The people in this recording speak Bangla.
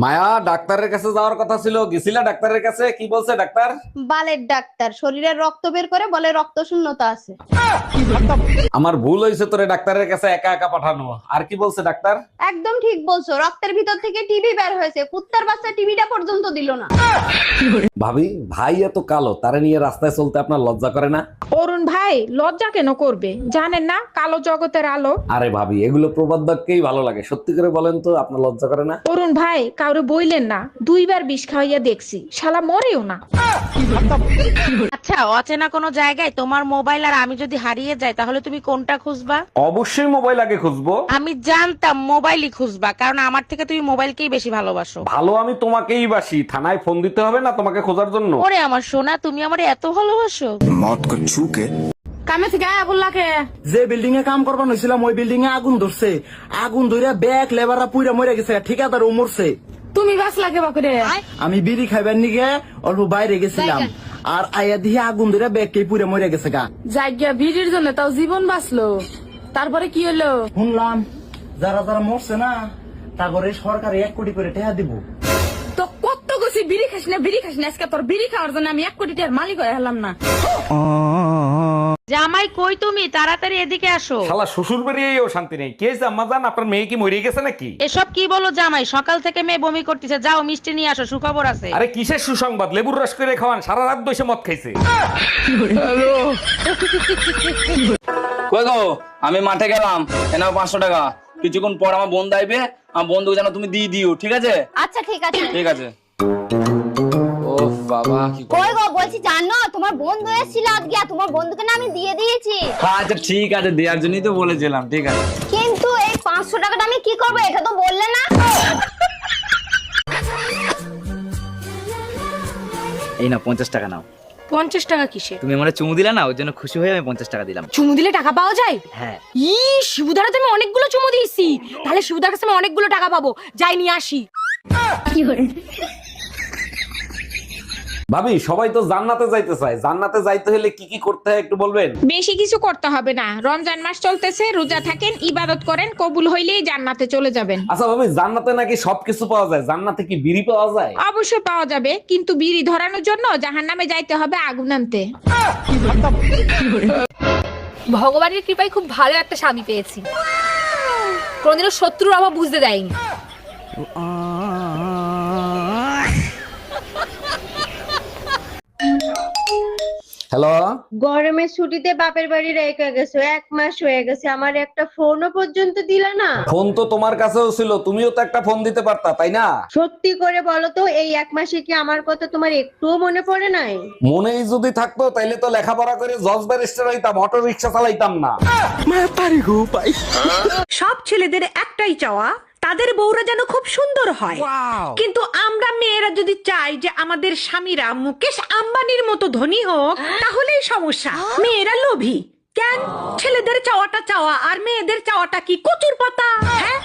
মায়া, ডাক্তারের কাছে যাওয়ার কথা ছিল, গেছিলা ডাক্তারের কাছে? কি বলছে ডাক্তার? বালের ডাক্তার শরীরের রক্ত বের করে বলে রক্ত শূন্যতা আছে। আমার ভুল হয়েছে তোরে ডাক্তারের কাছে একা একা পাঠানো। আর কি বলছে ডাক্তার? একদম ঠিক বলছো, রক্তের ভিতর থেকে টিবি বের হয়েছে, কুত্তার বাচ্চা টিবিটা পর্যন্ত দিল না। ভাবি, ভাই এত কালো, তারে নিয়ে রাস্তায় চলতে আপনার লজ্জা করে না? অরুণ ভাই লজ্জা কেন করবে? জানেন না কালো জগতের আলো। আরে ভাবি, এগুলো প্রবাদ বাক্যেই ভালো লাগে, সত্যি করে বলেন তো, আপনার লজ্জা করে না? অরুণ ভাই কাউরে বইলেন না, 2বার বিষ খাওয়াইয়া দেখছি, শালা মরেও না। আচ্ছা, অচেনা কোনো জায়গায় তোমার মোবাইল আর আমি যদি হারিয়ে যাই তাহলে তুমি কোনটা খুঁজবা? অবশ্যই মোবাইল আগে খুঁজবো। আমি জানতাম মোবাইলই খুঁজবা, কারণ আমার থেকে তুমি মোবাইলকেই বেশি ভালোবাসো। ভালো আমি তোমাকেই বাসি, থানায় ফোন দিতে হবে না তোমাকে খোঁজার জন্য? ওরে আমার সোনা, তুমি আমার এত ভালোবাসো? কামে থেকে আয়া বললাকে যে বিল্ডিং এ কাম করবার হয়েছিলাম ওই বিল্ডিং এ আগুন ধরছে। আগুন ধরে ব্যাগ লেবাররা পুইরা মরে গেছে, ঠিকাদার ও মরছে। তুমি বাঁচলাকে বাকুরে আমি বিড়ি খাইবার নিগে অল্প বাইরে গেছিলাম, আর আয়া দিয়ে আগুন ধরে ব্যাগ কে পুইরা মরে গেছে গা। জায়গা ভিড়ির জন্য তাও জীবন বাঁচলো, তারপরে কি হলো? শুনলাম যারা যারা মরছে না তারপরে সরকার 1 কোটি করে টাকা দিব। তো কত গেছি বিড়ি খাস না বিড়ি খাস না, আজকে তোর বিড়ি খাওয়ার জন্য আমি 1 কোটি টাকার মালিক হয়ে হলাম না। জামাই কই তুমি? তাড়াতাড়ি এদিকে আসো। শালা শ্বশুর বাড়িয়েও শান্তি নেই। কে আম্মা জান, আপনার মেয়ে কি মরে গেছে নাকি? এসব কি বলো জামাই? সকাল থেকে মেয়ে বমি করতেছে, যাও মিষ্টি নিয়ে আসো, সুখবর আছে। আরে কিসের সুসংবাদ? লেবুর রস করে খাওয়ান, সারা রাত বসে মদ খাইছে। কই গো, আমি মাঠে গেলাম, এনাও 500 টাকা। কিছুক্ষণ পর আমার বন্ধু আইবে, আমার বন্ধুকে যেন তুমি দিয়ে দিও, ঠিক আছে? আচ্ছা ঠিক আছে। ঠিক আছে। ও বাবা, কি কই গো, বলছি জানো তোমার বন্ধু এসেছিল আজকে, আর তোমার বন্ধুকে না আমি দিয়ে দিয়েছি। আচ্ছা ঠিক আছে, দেওয়ার জন্যই তো বলেছিলাম, ঠিক আছে। কিন্তু এই 500 টাকাটা আমি কি করবো এটা তো বললে না। এই না 50 টাকা নাও। 50 টাকা কিসে? তুমি আমার চুমু দিলা না, ওর জন্য খুশি হয়ে আমি 50 টাকা দিলাম। চুমু দিলে টাকা পাওয়া যায়? হ্যাঁ। শিবুদারা তুমি অনেকগুলো চুমু দিয়েছি, তাহলে শিবুদার কাছে আমি অনেকগুলো টাকা পাবো, যাই নিয়ে আসি। ভাবি, সবাই তো জান্নাতে যাইতে চায়, জান্নাতে যাইতে হলে কি কি করতে হয় একটু বলবেন? বেশি কিছু করতে হবে না, রমজান মাস চলতেছে, রোজা থাকেন, ইবাদত করেন, কবুল হইলেই জান্নাতে চলে যাবেন। আচ্ছা ভাবি, জান্নাতে নাকি সবকিছু পাওয়া যায়, জান্নাতে কি বিড়ি পাওয়া যায়? অবশ্যই পাওয়া যাবে, কিন্তু বিড়ি ধরানোর জন্য জাহান্নামে যাইতে হবে আগুন আনতে। ভগবানের কৃপায় খুব ভালো একটা স্বামী পেয়েছি, কোনদিনও শত্রুর অভাব বুঝতে দেয়নি। হ্যালো, গরমের ছুটিতে বাপের বাড়ি রেখে গেছো, 1 মাস হয়ে গেছে, আমার একটা ফোনও পর্যন্ত দিলা না। ফোন তো তোমার কাছেও ছিল, তুমিও তো একটা ফোন দিতে পারতা, তাই না? সত্যি করে বলো তো, এই 1 মাসে কি আমার কথা তোমার একটুও মনে পড়ে নাই? মনেই যদি থাকতো তাইলে তো লেখাপড়া করে জজ ব্যারিস্টার হইতাম, অটো রিক্সা চালাইতাম না। সব ছেলেদের একটাই চাওয়া, তাদের বউরা যেন খুব সুন্দর হয়। কিন্তু আমরা মেয়েরা যদি চাই যে আমাদের স্বামীরা মুকেশ আম্বানির মতো ধনী হোক, তাহলেই সমস্যা। মেয়েরা লোভী কেন? ছেলেদের চাওয়াটা চাওয়া আর মেয়েদের চাওয়াটা কি কচুর পাতা? হ্যাঁ,